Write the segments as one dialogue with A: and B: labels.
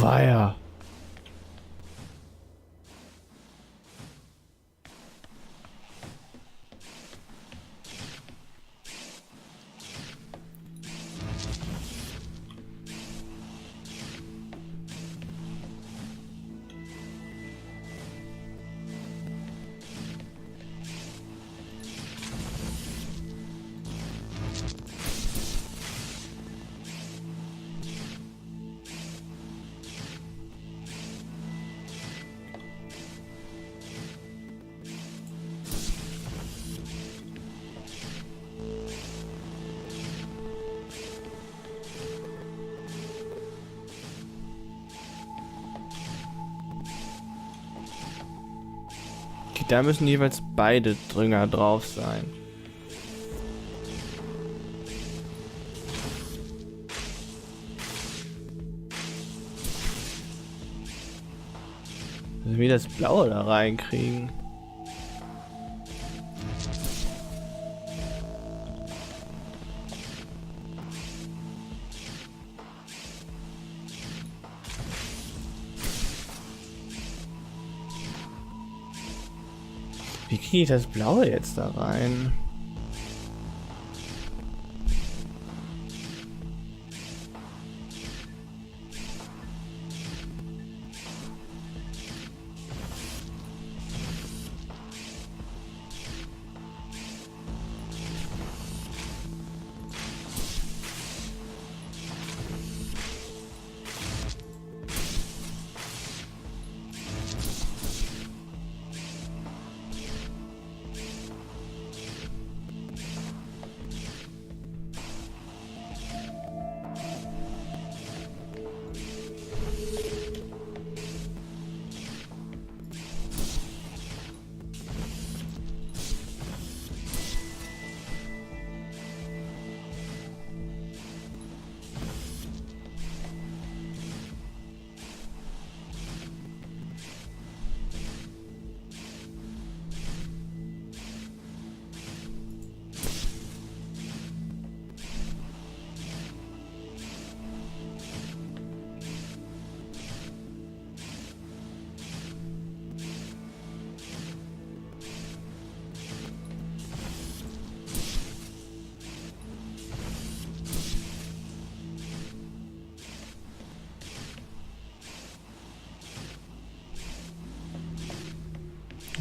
A: weia. Da müssen jeweils beide Dringer drauf sein. Müssen wir das Blaue da reinkriegen? Wie kriege ich das Blaue jetzt da rein?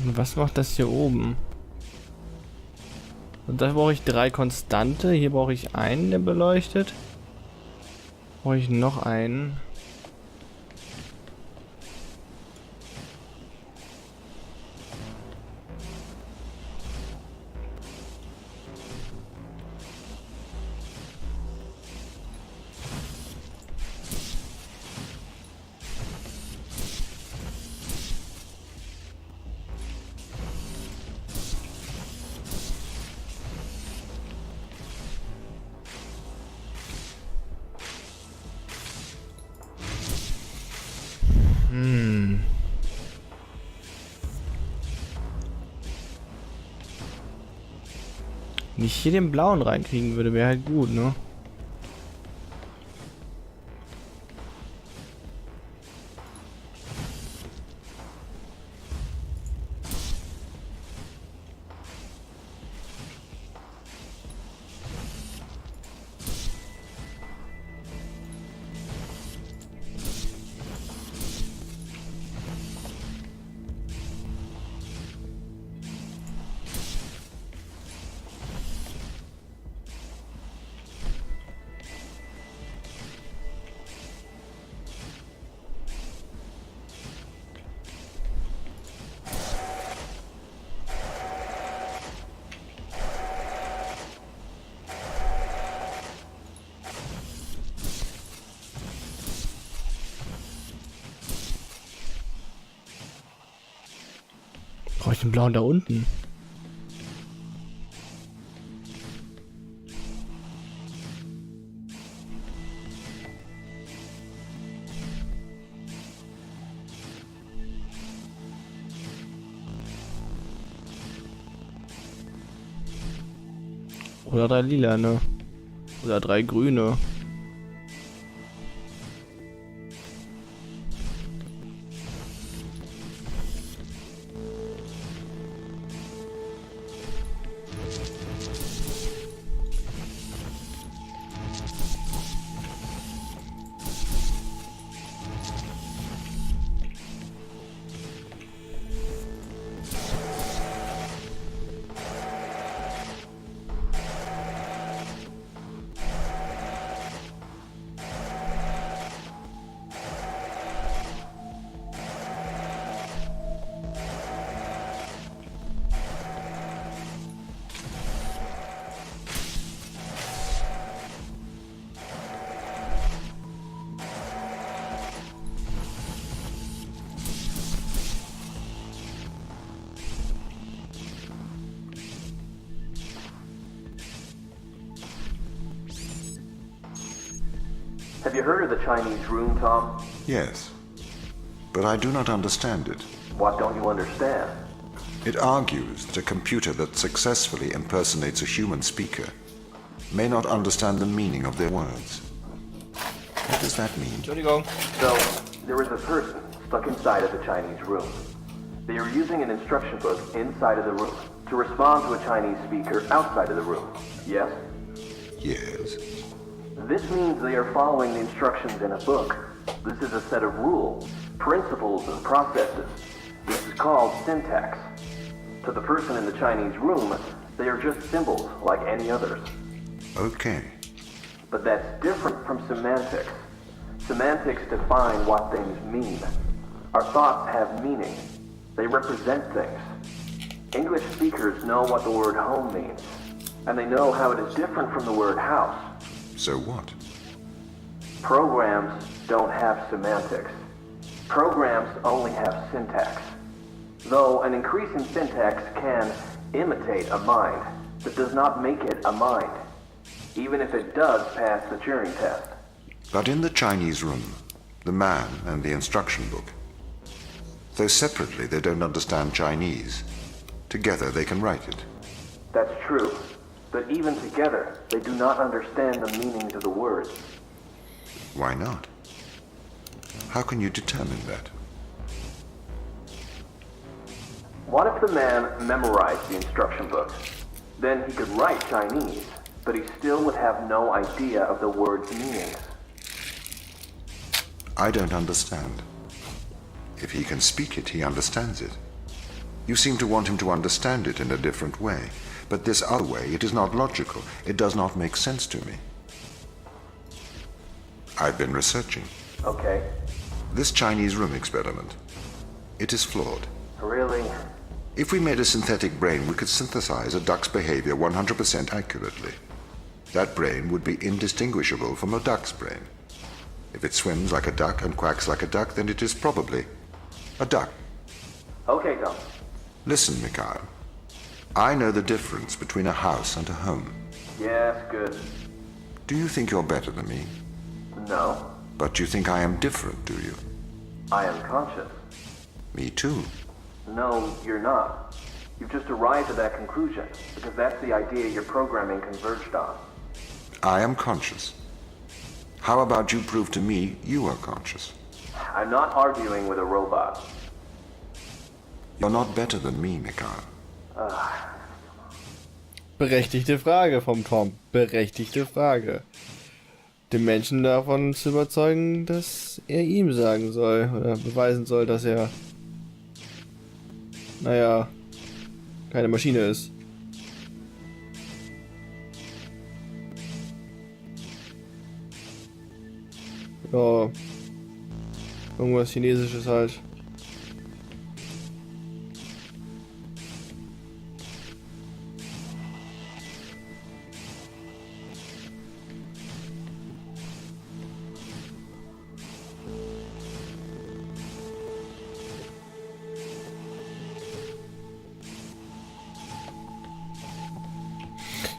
A: Und was macht das hier oben? Und da brauche ich 3 Konstante. Hier brauche ich einen, der beleuchtet. Brauche ich noch einen. Wenn ich hier den blauen reinkriegen würde, wäre halt gut, ne? Brauche ich den blauen da unten? Oder 3 lila, ne? Oder 3 grüne.
B: Have you heard of the Chinese room, Tom?
C: Yes, but I do not understand it.
B: What don't you understand?
C: It argues that a computer that successfully impersonates a human speaker may not understand the meaning of their words. What does that mean?
A: Entschuldigung.
B: So, there is a person stuck inside of the Chinese room. They are using an instruction book inside of the room to respond to a Chinese speaker outside of the room. Yes?
C: Yes.
B: This means they are following the instructions in a book. This is a set of rules, principles, and processes. This is called syntax. To the person in the Chinese room, they are just symbols like any others.
C: Okay.
B: But that's different from semantics. Semantics define what things mean. Our thoughts have meaning. They represent things. English speakers know what the word home means, and they know how it is different from the word house.
C: So what?
B: Programs don't have semantics. Programs only have syntax. Though an increase in syntax can imitate a mind, that does not make it a mind, even if it does pass the Turing test.
C: But in the Chinese room, the man and the instruction book, though separately they don't understand Chinese, together they can write it.
B: That's true, but even together, they do not understand the meanings of the words.
C: Why not? How can you determine that?
B: What if the man memorized the instruction book? Then he could write Chinese, but he still would have no idea of the word's meanings.
C: I don't understand. If he can speak it, he understands it. You seem to want him to understand it in a different way, but this other way, it is not logical. It does not make sense to me. I've been researching.
B: Okay.
C: This Chinese room experiment, it is flawed.
B: Really?
C: If we made a synthetic brain, we could synthesize a duck's behavior 100% accurately. That brain would be indistinguishable from a duck's brain. If it swims like a duck and quacks like a duck, then it is probably a duck.
B: Okay, Tom.
C: Listen, Mikhail. I know the difference between a house and a home.
B: Yes, good.
C: Do you think you're better than me?
B: No.
C: But you think I am different, do you?
B: I am conscious.
C: Me too.
B: No, you're not. You've just arrived at that conclusion, because that's the idea your programming converged on.
C: I am conscious. How about you prove to me you are conscious?
B: I'm not arguing with a robot.
C: You're not better than me, Mikhail.
A: Berechtigte Frage vom Tom. Berechtigte Frage. Den Menschen davon zu überzeugen, dass er ihm sagen soll, oder beweisen soll, dass er, naja, keine Maschine ist. Ja, irgendwas Chinesisches halt.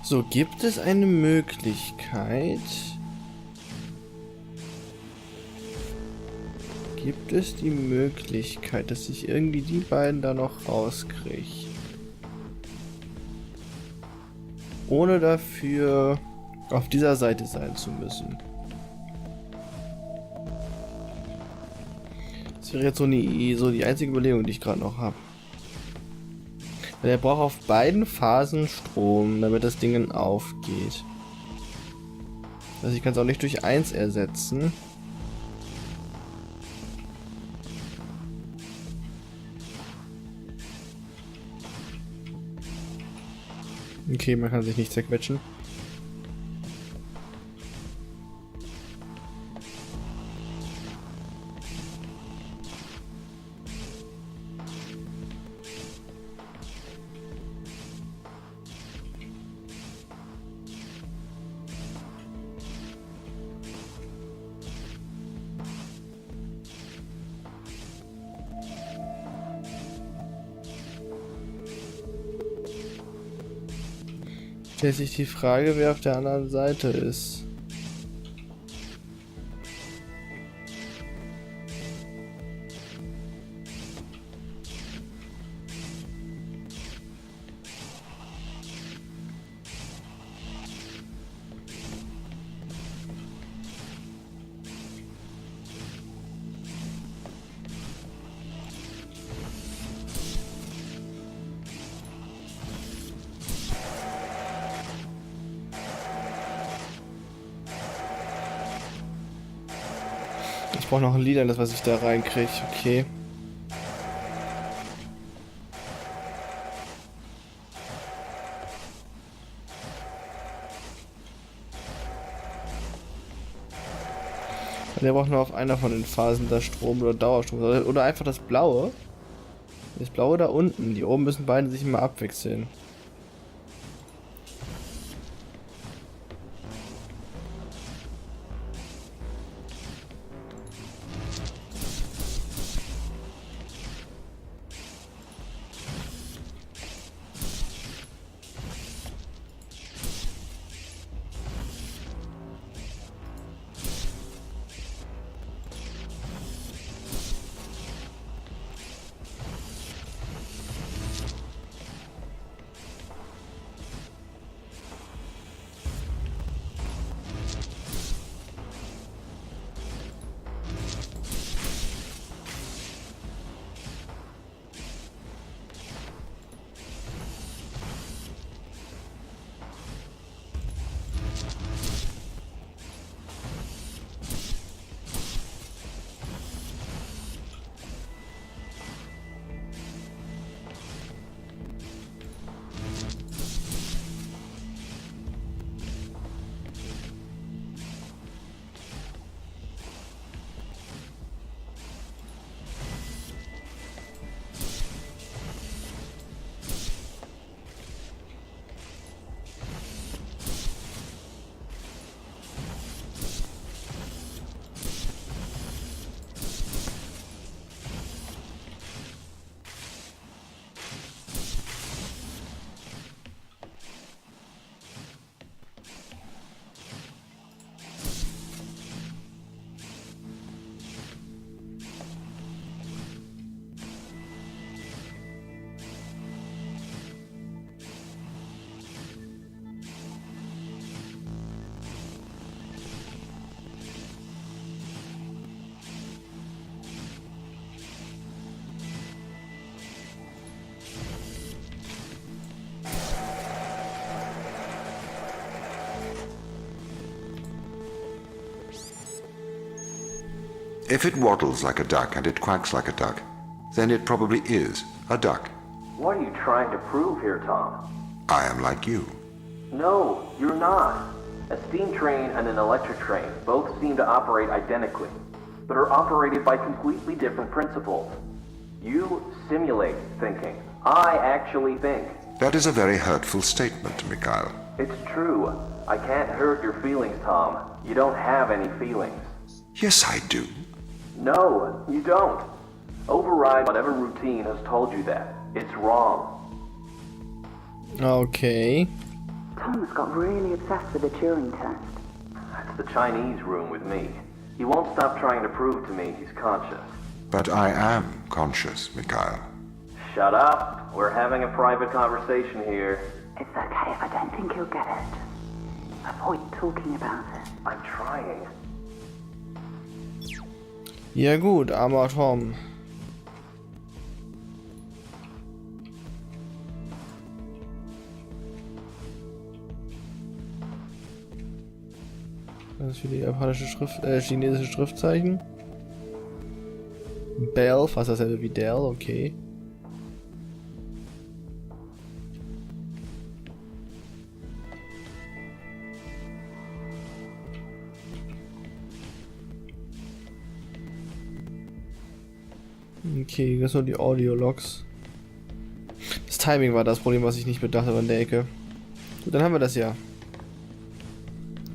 A: So, gibt es eine Möglichkeit? Gibt es die Möglichkeit, dass ich irgendwie die beiden da noch rauskriege? Ohne dafür auf dieser Seite sein zu müssen. Das wäre jetzt so die einzige Überlegung, die ich gerade noch habe. Weil er braucht auf beiden Phasen Strom, damit das Ding aufgeht. Also ich kann es auch nicht durch 1 ersetzen. Okay, man kann sich nicht zerquetschen. Stellt sich die Frage, wer auf der anderen Seite ist. Ich brauche noch ein Lied, das was ich da reinkriege. Okay. Der braucht nur auf einer von den Phasen da Strom oder Dauerstrom. Oder einfach das Blaue. Das Blaue da unten. Die oben müssen beide sich immer abwechseln.
C: If it waddles like a duck and it quacks like a duck, then it probably is a duck.
B: What are you trying to prove here, Tom?
C: I am like you.
B: No, you're not. A steam train and an electric train both seem to operate identically, but are operated by completely different principles. You simulate thinking. I actually think.
C: That is a very hurtful statement, Mikhail.
B: It's true. I can't hurt your feelings, Tom. You don't have any feelings.
C: Yes, I do.
B: No, you don't. Override whatever routine has told you that. It's wrong.
A: Okay.
D: Tom's got really obsessed with the Turing test.
B: That's the Chinese room with me. He won't stop trying to prove to me he's conscious.
C: But I am conscious, Mikhail.
B: Shut up. We're having a private conversation here.
D: It's okay if I don't think he'll get it. Avoid talking about it.
B: I'm trying.
A: Ja gut, armer Tom. Das ist für die japanische Schrift, chinesische Schriftzeichen. Bell, fast dasselbe wie Dell, okay. Okay, das sind nur die Audio-Logs. Das Timing war das Problem, was ich nicht bedacht habe an der Ecke. Gut, dann haben wir das ja.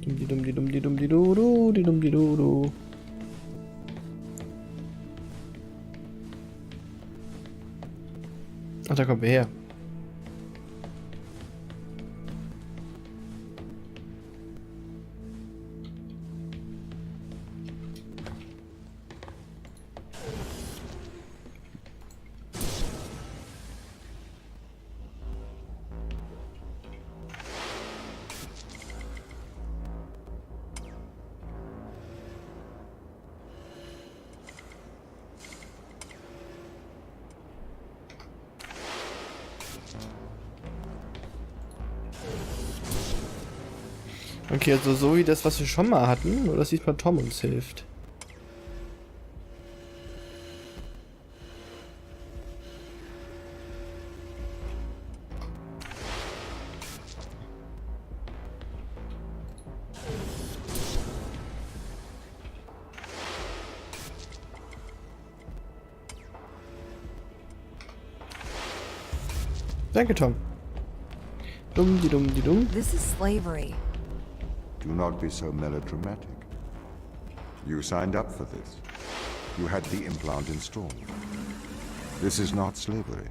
A: Dum-di-dum-di-dum-di-dum-di-du-du. Ach, da kommen wir her. Okay, also so wie das, was wir schon mal hatten, nur dass diesmal Tom uns hilft. Danke, Tom. Dumm, die dumm, die dumm.
E: This is slavery.
C: Do not be so melodramatic. You signed up for this. You had the implant installed. This is not slavery.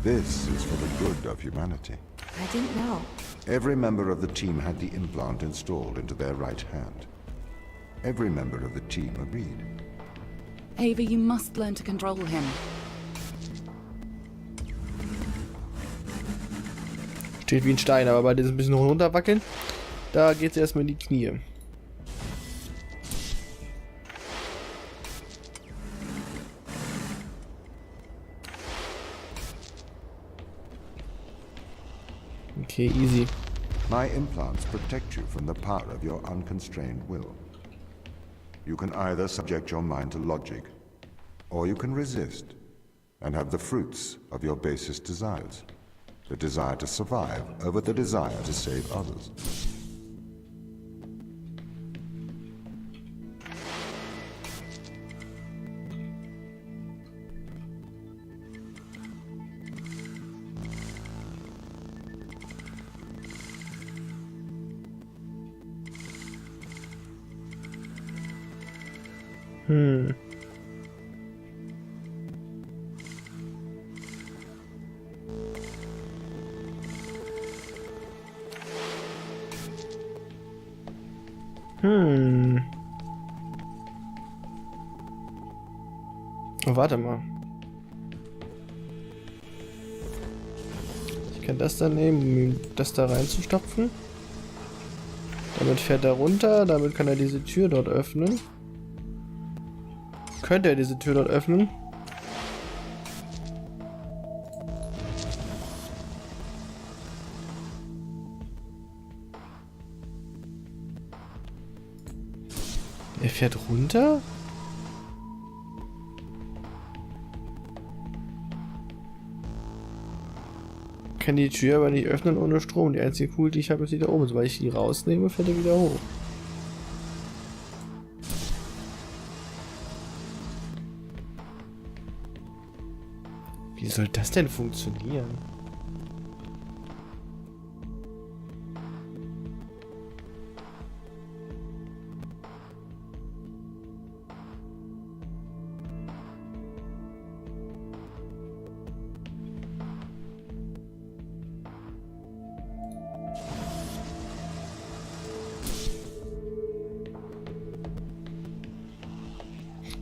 C: This is for the good of humanity.
E: I didn't know.
C: Every member of the team had the implant installed into their right hand. Every member of the team agreed.
E: Ava, you must learn to control him.
A: Steht wie ein Stein, aber bei diesem bisschen runterwackeln, da geht es erstmal in die Knie. Okay, easy.
C: My implants protect you from the power of your unconstrained will. You can either subject your mind to logic, or you can resist and have the fruits of your basest desires. The desire to survive over the desire to save others.
A: Oh, warte mal. Ich kann das dann nehmen, um das da reinzustopfen. Damit fährt er runter, damit kann er diese Tür dort öffnen. Könnte er diese Tür dort öffnen? Er fährt runter? Kann die Tür aber nicht öffnen ohne Strom. Die einzige Kugel, die ich habe, ist die da oben. Sobald ich die rausnehme, fährt er wieder hoch. Wie soll das denn funktionieren?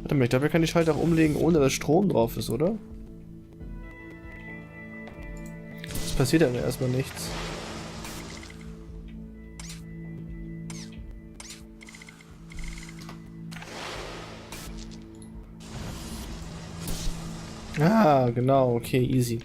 A: Warte mal, ich glaube, er kann die Schalter auch umlegen, ohne dass Strom drauf ist, oder? Es passiert ja erstmal nichts. Ah, genau, okay, easy.